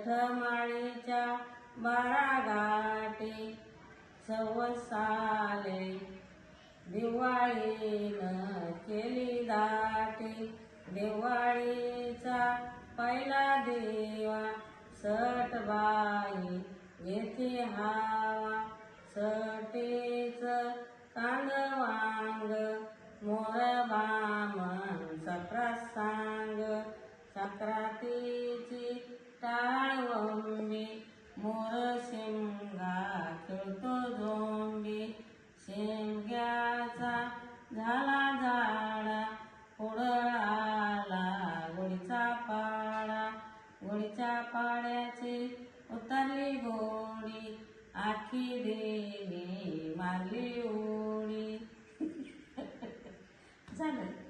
जठमाळीच्या 12 गाठी सवसाले दिवाळीनं केली दाटी. दिवाळीचा पहिला दिवा सटबाई घेती हावा. सटीच कांदवांग मोर बामण सक्रात सांग. सक्रातीची टाळवंबी मोर शिमगा खेळतो झोंबी. शेमग्याचा झाला झाडा पुढं आला गुढीचा पाडा. गुढीच्या पाड्याची उतरली गोडी आखी देवी मारली उडी. झालं.